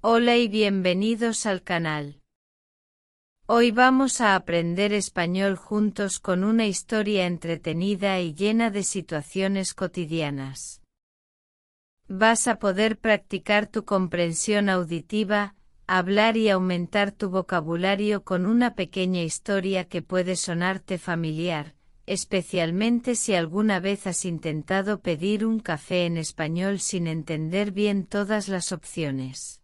Hola y bienvenidos al canal. Hoy vamos a aprender español juntos con una historia entretenida y llena de situaciones cotidianas. Vas a poder practicar tu comprensión auditiva, hablar y aumentar tu vocabulario con una pequeña historia que puede sonarte familiar, especialmente si alguna vez has intentado pedir un café en español sin entender bien todas las opciones.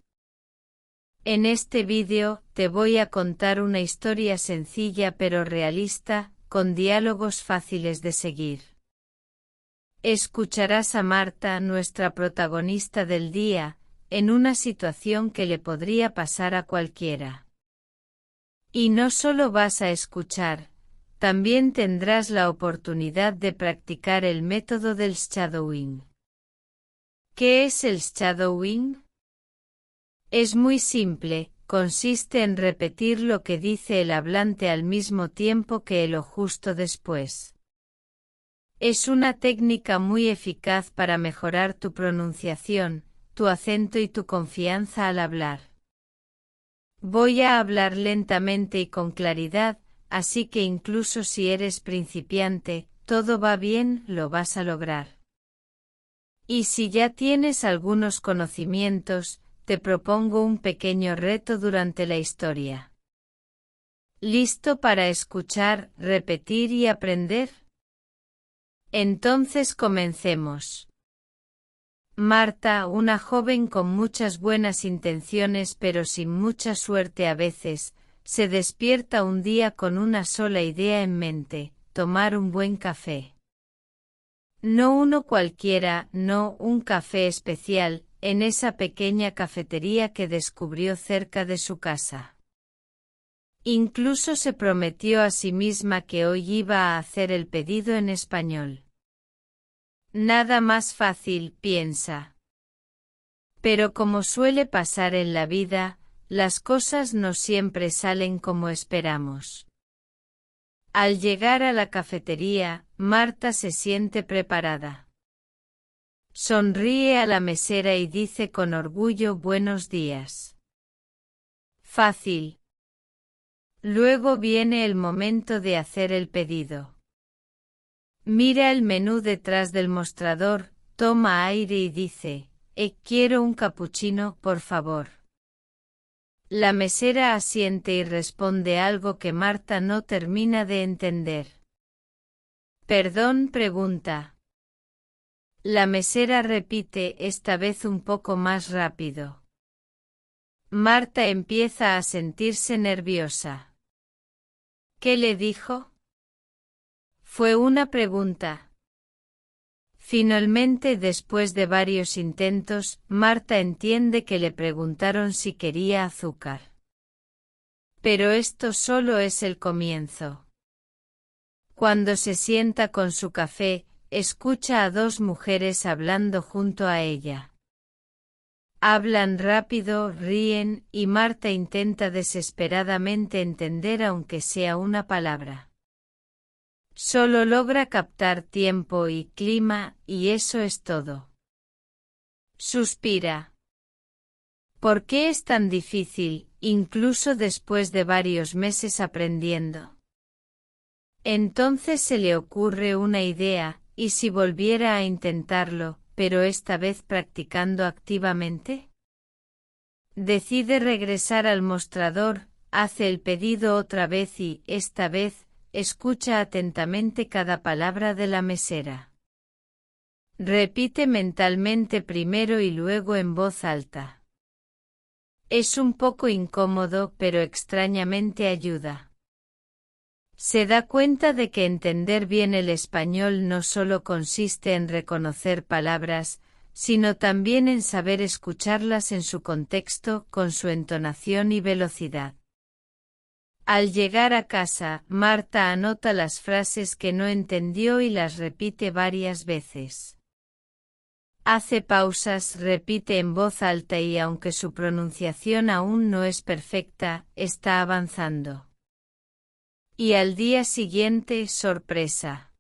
En este vídeo, te voy a contar una historia sencilla pero realista, con diálogos fáciles de seguir. Escucharás a Marta, nuestra protagonista del día, en una situación que le podría pasar a cualquiera. Y no solo vas a escuchar, también tendrás la oportunidad de practicar el método del shadowing. ¿Qué es el shadowing? Es muy simple. Consiste en repetir lo que dice el hablante al mismo tiempo que lo justo después. Es una técnica muy eficaz para mejorar tu pronunciación, tu acento y tu confianza al hablar. Voy a hablar lentamente y con claridad, así que incluso si eres principiante, todo va bien, lo vas a lograr. Y si ya tienes algunos conocimientos, te propongo un pequeño reto durante la historia. ¿Listo para escuchar, repetir y aprender? Entonces comencemos. Marta, una joven con muchas buenas intenciones pero sin mucha suerte a veces, se despierta un día con una sola idea en mente: tomar un buen café. No uno cualquiera, no, un café especial, en esa pequeña cafetería que descubrió cerca de su casa. Incluso se prometió a sí misma que hoy iba a hacer el pedido en español. Nada más fácil, piensa. Pero como suele pasar en la vida, las cosas no siempre salen como esperamos. Al llegar a la cafetería, Marta se siente preparada. Sonríe a la mesera y dice con orgullo: buenos días. Fácil. Luego viene el momento de hacer el pedido. Mira el menú detrás del mostrador, toma aire y dice: quiero un cappuccino, por favor. La mesera asiente y responde algo que Marta no termina de entender. ¿Perdón?, pregunta. La mesera repite, esta vez un poco más rápido. Marta empieza a sentirse nerviosa. ¿Qué le dijo? Fue una pregunta. Finalmente, después de varios intentos, Marta entiende que le preguntaron si quería azúcar. Pero esto solo es el comienzo. Cuando se sienta con su café, escucha a dos mujeres hablando junto a ella. Hablan rápido, ríen, y Marta intenta desesperadamente entender aunque sea una palabra. Solo logra captar tiempo y clima, y eso es todo. Suspira. ¿Por qué es tan difícil, incluso después de varios meses aprendiendo? Entonces se le ocurre una idea: ¿y si volviera a intentarlo, pero esta vez practicando activamente? Decide regresar al mostrador, hace el pedido otra vez y, esta vez, escucha atentamente cada palabra de la mesera. Repite mentalmente primero y luego en voz alta. Es un poco incómodo, pero extrañamente ayuda. Se da cuenta de que entender bien el español no solo consiste en reconocer palabras, sino también en saber escucharlas en su contexto, con su entonación y velocidad. Al llegar a casa, Marta anota las frases que no entendió y las repite varias veces. Hace pausas, repite en voz alta y aunque su pronunciación aún no es perfecta, está avanzando. Y al día siguiente, sorpresa.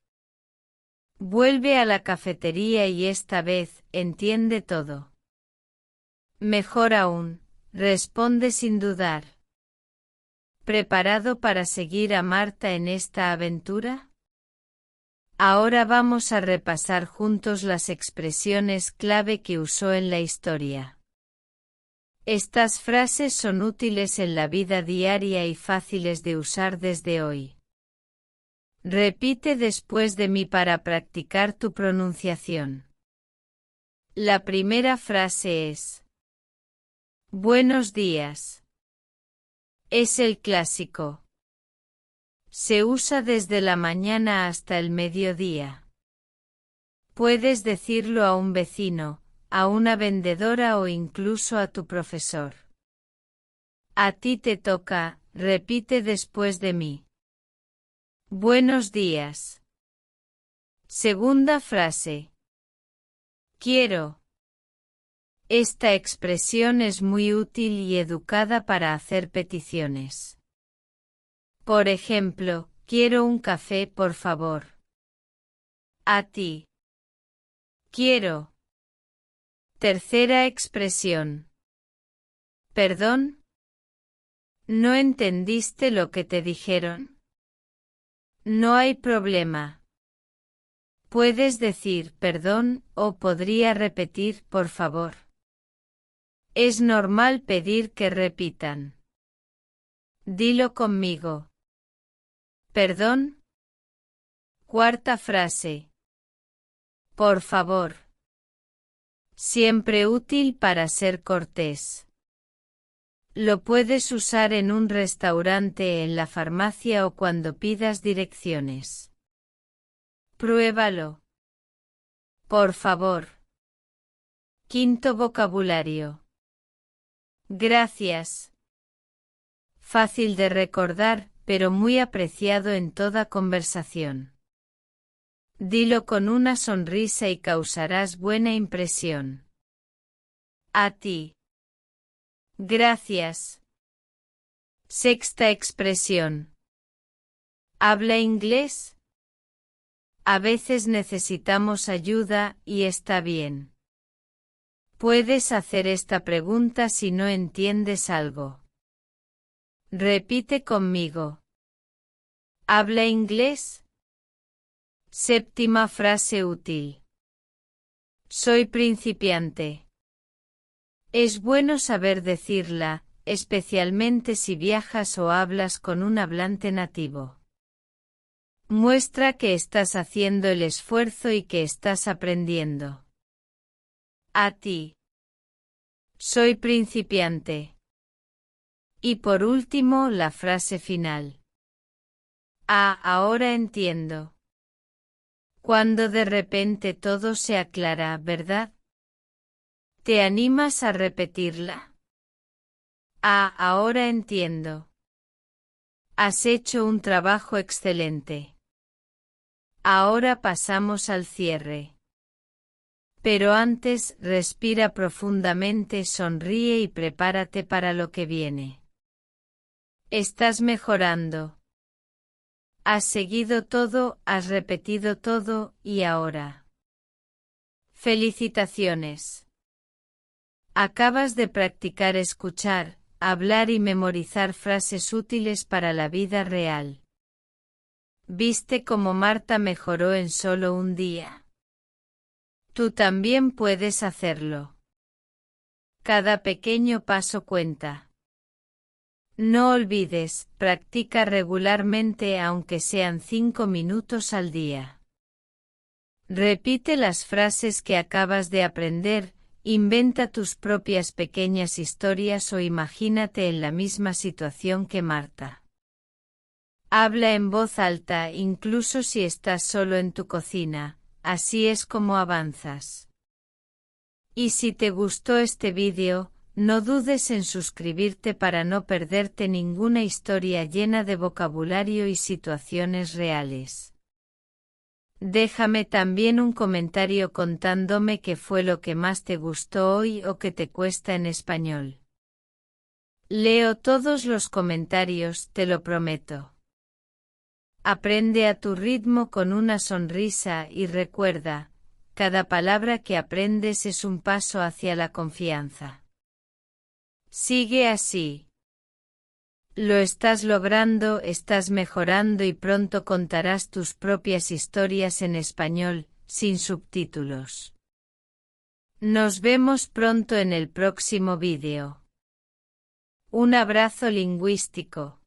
Vuelve a la cafetería y esta vez, entiende todo. Mejor aún, Responde sin dudar. ¿Preparado para seguir a Marta en esta aventura? Ahora vamos a repasar juntos las expresiones clave que usó en la historia. Estas frases son útiles en la vida diaria y fáciles de usar desde hoy. Repite después de mí para practicar tu pronunciación. La primera frase es: Buenos días. Es el clásico. Se usa desde la mañana hasta el mediodía. Puedes decirlo a un vecino, a una vendedora o incluso a tu profesor. A ti te toca, repite después de mí. Buenos días. Segunda frase. Quiero. Esta expresión es muy útil y educada para hacer peticiones. Por ejemplo, quiero un café, por favor. A ti. Quiero. Tercera expresión. ¿Perdón? ¿No entendiste lo que te dijeron? No hay problema. Puedes decir perdón o podría repetir por favor. Es normal pedir que repitan. Dilo conmigo. ¿Perdón? Cuarta frase. Por favor. Siempre útil para ser cortés. Lo puedes usar en un restaurante, en la farmacia o cuando pidas direcciones. Pruébalo. Por favor. Quinto vocabulario. Gracias. Fácil de recordar, pero muy apreciado en toda conversación. Dilo con una sonrisa y causarás buena impresión. A ti. Gracias. Sexta expresión. ¿Habla inglés? A veces necesitamos ayuda y está bien. Puedes hacer esta pregunta si no entiendes algo. Repite conmigo. ¿Habla inglés? Séptima frase útil. Soy principiante. Es bueno saber decirla, especialmente si viajas o hablas con un hablante nativo. Muestra que estás haciendo el esfuerzo y que estás aprendiendo. A ti. Soy principiante. Y por último, la frase final. Ahora entiendo. Cuando de repente todo se aclara, ¿verdad? ¿Te animas a repetirla? Ahora entiendo. Has hecho un trabajo excelente. Ahora pasamos al cierre. Pero antes, respira profundamente, sonríe y prepárate para lo que viene. Estás mejorando. Has seguido todo, has repetido todo, y ahora. Felicitaciones. Acabas de practicar escuchar, hablar y memorizar frases útiles para la vida real. ¿Viste cómo Marta mejoró en solo un día? Tú también puedes hacerlo. Cada pequeño paso cuenta. No olvides, practica regularmente aunque sean 5 minutos al día. Repite las frases que acabas de aprender, inventa tus propias pequeñas historias o imagínate en la misma situación que Marta. Habla en voz alta incluso si estás solo en tu cocina, así es como avanzas. Y si te gustó este vídeo, no dudes en suscribirte para no perderte ninguna historia llena de vocabulario y situaciones reales. Déjame también un comentario contándome qué fue lo que más te gustó hoy o que te cuesta en español. Leo todos los comentarios, te lo prometo. Aprende a tu ritmo con una sonrisa y recuerda, cada palabra que aprendes es un paso hacia la confianza. Sigue así. Lo estás logrando, estás mejorando y pronto contarás tus propias historias en español, sin subtítulos. Nos vemos pronto en el próximo vídeo. Un abrazo lingüístico.